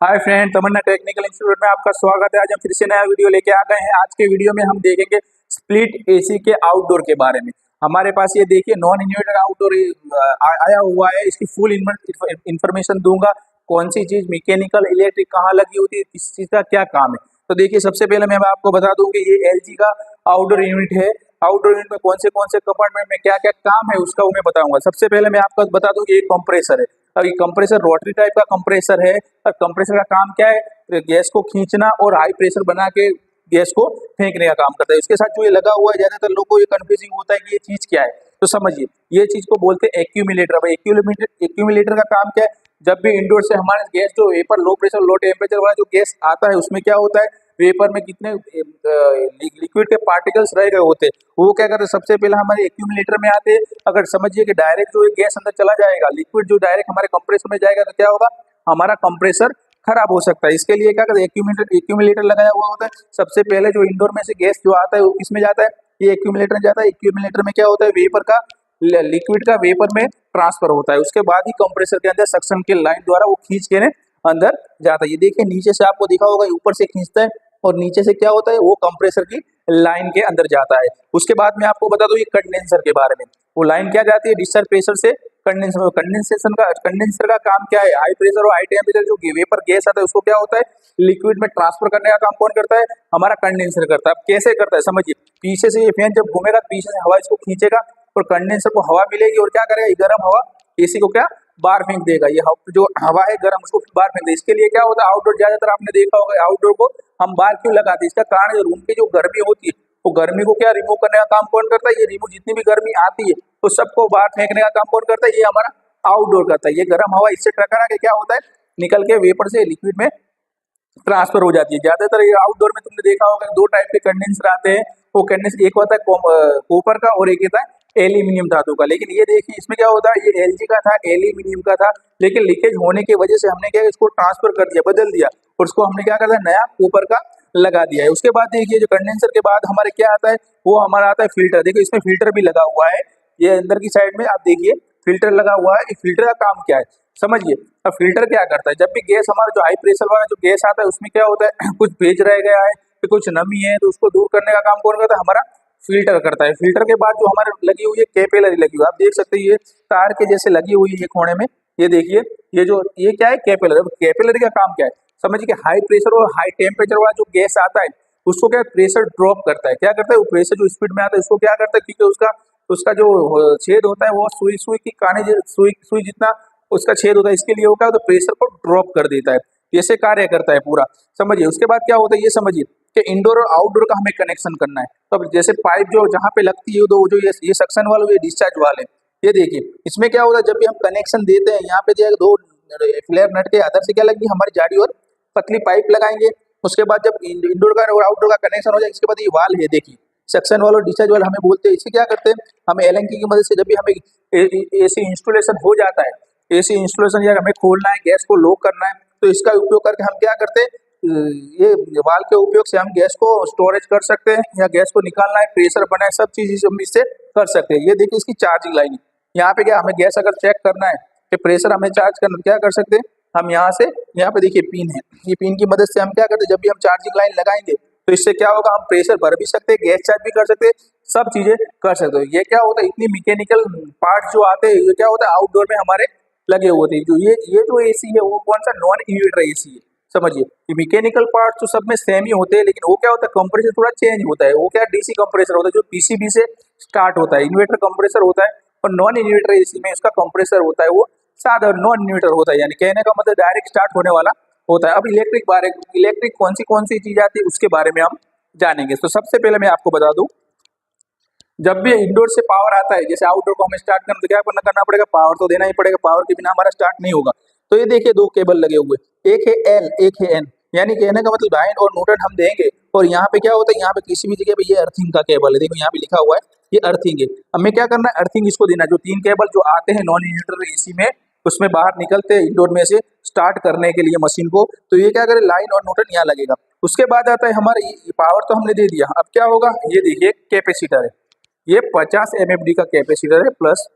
Hi friend, तमन्ना technical institute में आपका स्वागत है। आज हम फिर से नया वीडियो लेके आ गए हैं। आज के वीडियो में हम देखेंगे स्प्लिट एसी के आउटडोर के बारे में। हमारे पास ये देखिए नॉन इन्वर्टर आउटडोर आया हुआ है। इसकी फुल इंफॉर्मेशन दूंगा, कौन सी चीज मैकेनिकल इलेक्ट्रिक कहाँ लगी होती है, किस चीज का क्या काम है। तो देखिए, सबसे पहले मैं आपको बता दूं कि ये एलजी का आउटडोर यूनिट है। आउटडोर यूनिट में कौन से कंपार्टमेंट में क्या क्या काम है उसका मैं बताऊंगा। सबसे पहले मैं आपको बता दूं कि ये कंप्रेसर है। अब ये कंप्रेसर रोटरी टाइप का कंप्रेसर है। और कंप्रेसर का काम क्या है? तो गैस को खींचना और हाई प्रेशर बना के गैस को फेंकने का काम करता है। इसके साथ जो ये लगा हुआ है, ज्यादातर लोगों को ये कंफ्यूजिंग होता है कि ये चीज क्या है। तो समझिए, ये चीज को बोलते हैं एक्यूमुलेटर। अब एक्यूमुलेटर का काम क्या है? जब भी इंडोर से हमारे गैस जो vapour low pressure low temperature वाला जो गैस आता है, उसमें क्या होता है, वेपर में कितने लिक्विड के पार्टिकल्स रह गए होते हैं, वो क्या करते हैं, सबसे पहले हमारे एक्यूमुलेटर में आते हैं। अगर समझिए कि डायरेक्ट जो गैस अंदर चला जाएगा, लिक्विड जो डायरेक्ट हमारे कंप्रेसर में जाएगा, तो क्या होगा, हमारा कंप्रेसर खराब हो सकता है। इसके लिए क्या करते हैं, एक्यूमुलेटर लगाया हुआ होता है। सबसे पहले जो इंडोर में से गैस जो आता है वो किसमें जाता है, ये एक्यूमुलेटर में जाता है। एक्यूमुलेटर में क्या होता है, वेपर का लिक्विड का वेपर में ट्रांसफर होता है। उसके बाद ही कंप्रेसर के अंदर सक्शन के लाइन द्वारा वो खींच के अंदर जाता है। ये देखिए, नीचे से आपको दिखा होगा, ऊपर से खींचता है और नीचे से क्या होता है, वो कंप्रेसर की लाइन के अंदर जाता है। उसके बाद में आपको बता दूं ये कंडेंसर के बारे में। वो लाइन क्या जाती है, डिस्चार्ज प्रेशर से कंडेंसर। कंडेंसर का काम क्या है, हाई प्रेशर और हाई टेम्परेचर जो वेपर गैस आता है उसको क्या होता है, लिक्विड में ट्रांसफर करने का काम कौन करता है, हमारा कंडेंसर करता है। अब कैसे करता है समझिए, पीछे से ये फैन जब घूमेगा, पीछे से हवा इसको खींचेगा और कंडेंसर को हवा मिलेगी और क्या करेगा, ये गर्म हवा एसी को क्या बाहर फेंक देगा। ये जो हवा है गर्म, उसको बाहर फेंक देगा। इसके लिए क्या होता है, आउटडोर ज्यादातर आपने देखा होगा, आउटडोर को हम बाहर क्यों लगाते हैं, इसका कारण रूम की जो गर्मी होती है, वो गर्मी को क्या रिमूव करने का काम कौन करता है, ये रिमूव जितनी भी गर्मी आती है तो सबको बाहर फेंकने का काम कौन करता है, ये हमारा आउटडोर करता है। ये गर्म हवा इससे टकरा के क्या होता है, निकल के वेपर से लिक्विड में ट्रांसफर हो जाती है। ज्यादातर ये आउटडोर में तुमने देखा होगा दो टाइप के कंडेंसर आते हैं। वो कंडेंसर एक होता है कॉपर का और एक होता है एल्यूमिनियम धातु का। लेकिन ये देखिए, इसमें क्या होता है, ये एलजी का था, एल्यूमिनियम का था, लेकिन लीकेज होने की वजह से हमने क्या इसको ट्रांसफर कर दिया, बदल दिया और उसको हमने क्या करता है, नया कॉपर का लगा दिया है। उसके बाद देखिए, जो कंडेंसर के बाद हमारे क्या आता है, वो हमारा आता है फिल्टर। देखिए, इसमें फिल्टर भी लगा हुआ है। ये अंदर की साइड में आप देखिए फिल्टर लगा हुआ है। फिल्टर का काम क्या है समझिए। अब फिल्टर क्या करता है, जब भी गैस हमारा जो हाई प्रेशर वाला जो गैस आता है, उसमें क्या होता है कुछ भेज रह गया है, तो कुछ नमी है, तो उसको दूर करने का काम कौन करता है, हमारा फिल्टर करता है। फिल्टर के बाद जो हमारे लगी हुई है कैपिलरी लगी हुई है, आप देख सकते हैं ये तार के जैसे लगी हुई है ये कोने में। ये देखिए, ये क्या है, कैपिलरी। अब कैपिलरी का काम क्या है समझिए, कि हाई प्रेशर और हाई टेम्परेचर वाला जो गैस आता है, उसको क्या प्रेशर ड्रॉप करता है। क्या करता है, वो प्रेशर जो स्पीड में आता है उसको क्या करता है, क्योंकि उसका उसका जो छेद होता है वो सुई सुई की सुई सुई जितना उसका छेद होता है, इसके लिए वो क्या होता है, प्रेशर को ड्रॉप कर देता है। ऐसे कार्य करता है पूरा, समझिए। उसके बाद क्या होता है, ये समझिए कि इंडोर और आउटडोर का हमें कनेक्शन करना है। तो अब जैसे पाइप जो जहाँ पे लगती है, तो जो ये सक्शन वाले, ये डिस्चार्ज वाले, ये देखिए इसमें क्या होता है, जब भी हम कनेक्शन देते हैं, यहाँ पे जो दो फ्लेयर नट के आधार से क्या लगेगी, हमारी जाड़ी और पतली पाइप लगाएंगे। उसके बाद जब इंडोर का और आउटडोर का कनेक्शन हो जाए, इसके बाद ये वाल है देखिए, सक्शन वाल और डिस्चार्ज वाल हमें बोलते हैं। इसे क्या करते हैं, हम एलएनकी की मदद से जब भी हमें एसी इंस्टॉलेशन हो जाता है, एसी इंस्टॉलेशन या हमें खोलना है, गैस को लॉक करना है, तो इसका उपयोग करके हम क्या करते हैं, ये वाल के उपयोग से हम गैस को स्टोरेज कर सकते हैं, या गैस को निकालना है, प्रेशर बना है, सब चीज हम इससे कर सकते हैं। ये देखिए इसकी चार्जिंग लाइन, यहाँ पे क्या हमें गैस अगर चेक करना है कि प्रेशर हमें चार्ज करना, क्या कर सकते हैं हम, यहाँ पे देखिए पिन है, ये पिन की मदद से हम क्या करते हैं, जब भी हम चार्जिंग लाइन लगाएंगे तो इससे क्या होगा, हम प्रेशर भर भी सकते हैं, गैस चार्ज भी कर सकते हैं, सब चीजें कर सकते हो। ये क्या होता है, इतनी मैकेनिकल पार्ट जो आते हैं, ये क्या होता है, आउटडोर में हमारे लगे होते हैं। जो ये जो एसी है वो कौन सा नॉन इन्वर्टर एसी है समझिए। ये मैकेनिकल पार्ट तो सब में सेम ही होते हैं, लेकिन वो क्या होता है, कंप्रेसर थोड़ा चेंज होता है। वो क्या डीसी कंप्रेसर होता है, जो पीसीबी से स्टार्ट होता है। इन्वर्टर कंप्रेसर होता है और नॉन इन्वर्टर एसी में इसका कंप्रेसर होता है वो साधा नॉन इन्वर्टर होता है, यानी कहने का मतलब डायरेक्ट स्टार्ट होने वाला होता है। अब इलेक्ट्रिक कौन सी चीज आती है उसके बारे में हम जानेंगे। तो सबसे पहले मैं आपको बता दूं, जब भी इंडोर से पावर आता है, जैसे आउटडोर को हमें स्टार्ट करना, तो क्या करना पड़ेगा, पावर तो देना ही पड़ेगा। पावर के बिना हमारा स्टार्ट नहीं होगा। तो ये देखिए दो केबल लगे हुए, एक है एल, एक है एन, यानी कहने का मतलब लाइन और न्यूट्रल हम देंगे। और यहाँ पे क्या होता है, यहाँ पे किसी भी जगह पे ये अर्थिंग का केबल है, देखो यहाँ पे लिखा हुआ है ये अर्थिंग है। हमें क्या करना है, अर्थिंग इसको देना। जो तीन केबल जो आते हैं नॉन इन्वर्टर एसी में, उसमें बाहर निकलते हैं इंडोर में से स्टार्ट करने के लिए मशीन को, तो ये क्या करे, लाइन और न्यूट्रल यहाँ लगेगा। उसके बाद आता है हमारा पावर तो हमने दे दिया। अब क्या होगा, ये देखिए कैपेसिटर है, ये 50 एमएफडी का कैपेसिटर है, प्लस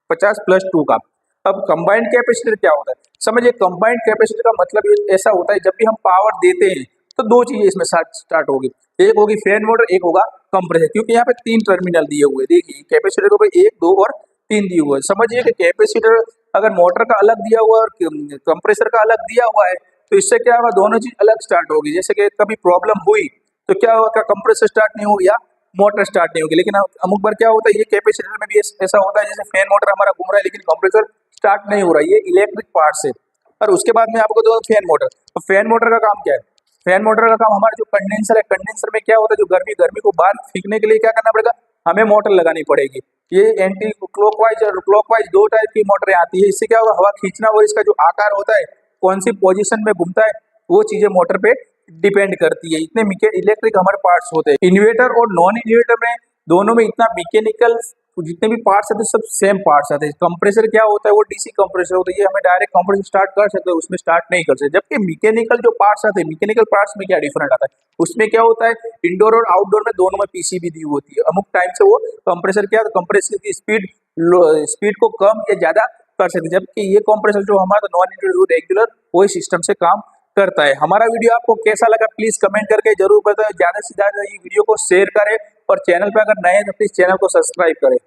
50 + 2 का। अब कंबाइंड कैपेसिटर क्या होता है, समझिए कंबाइंड कैपेसिटर का मतलब ऐसा होता है, जब भी हम पावर देते हैं तो दो चीजें इसमें स्टार्ट होगी, एक होगी फैन मोटर, एक होगा कंप्रेसर। क्योंकि यहाँ पे 3 टर्मिनल दिए हुए, देखिए कैपेसिटर के ऊपर 1, 2 और 3 दिए हुए हैं। समझिए कि कैपेसिटर अगर मोटर का अलग दिया हुआ है और कंप्रेसर का अलग दिया हुआ है, तो इससे क्या होगा, दोनों चीज अलग स्टार्ट होगी। जैसे कि कभी प्रॉब्लम हुई तो क्या होगा, कंप्रेसर स्टार्ट नहीं होगी या मोटर स्टार्ट नहीं होगी। लेकिन अमुक बार क्या होता है, ये कैपेसिटर में भी ऐसा होता है, जैसे फैन मोटर हमारा घूम रहा है लेकिन कंप्रेसर स्टार्ट नहीं हो रहा है, ये इलेक्ट्रिक पार्ट से। और उसके बाद में आपको दो फैन मोटर, तो फैन मोटर का काम क्या है, फैन मोटर का काम हमारा जो कंडेंसर है, कंडेंसर में क्या होता है, जो गर्मी को बाहर फेंकने के लिए क्या करना पड़ेगा, हमें मोटर लगानी पड़ेगी। ये एंटी क्लॉकवाइज और क्लॉकवाइज दो टाइप की मोटरें आती है। इससे क्या होगा, हवा खींचना और इसका जो आकार होता है, कौन सी पोजीशन में घूमता है, वो चीजें मोटर पे डिपेंड करती है। इतने इलेक्ट्रिक हमारे पार्ट्स होते हैं। इन्वर्टर और नॉन इन्वर्टर में दोनों में इतना मैकेनिकल जितने भी पार्ट्स आते हैं सब सेम पार्ट्स आते हैं। कंप्रेसर क्या होता है, वो डीसी कंप्रेसर होता है, ये हमें डायरेक्ट कंप्रेसर स्टार्ट कर सकते हैं, उसमें स्टार्ट नहीं कर सकते। जबकि मैकेनिकल जो पार्ट्स आते हैं, मैकेनिकल पार्ट्स में क्या डिफरेंट आता है, उसमें क्या होता है, इंडोर और आउटडोर में दोनों में पीसीबी दी होती है। अमुक टाइम से वो कंप्रेसर क्या, कंप्रेसर की स्पीड को कम या ज्यादा कर सकते हैं। जबकि ये कंप्रेसर जो हमारा नॉन इन्वर्टर रेगुलर वही सिस्टम से काम करता है। हमारा वीडियो आपको कैसा लगा प्लीज कमेंट करके जरूर बताएं। ज्यादा से ज्यादा ये वीडियो को शेयर करें और चैनल पे अगर नए हैं तो प्लीज चैनल को सब्सक्राइब करें।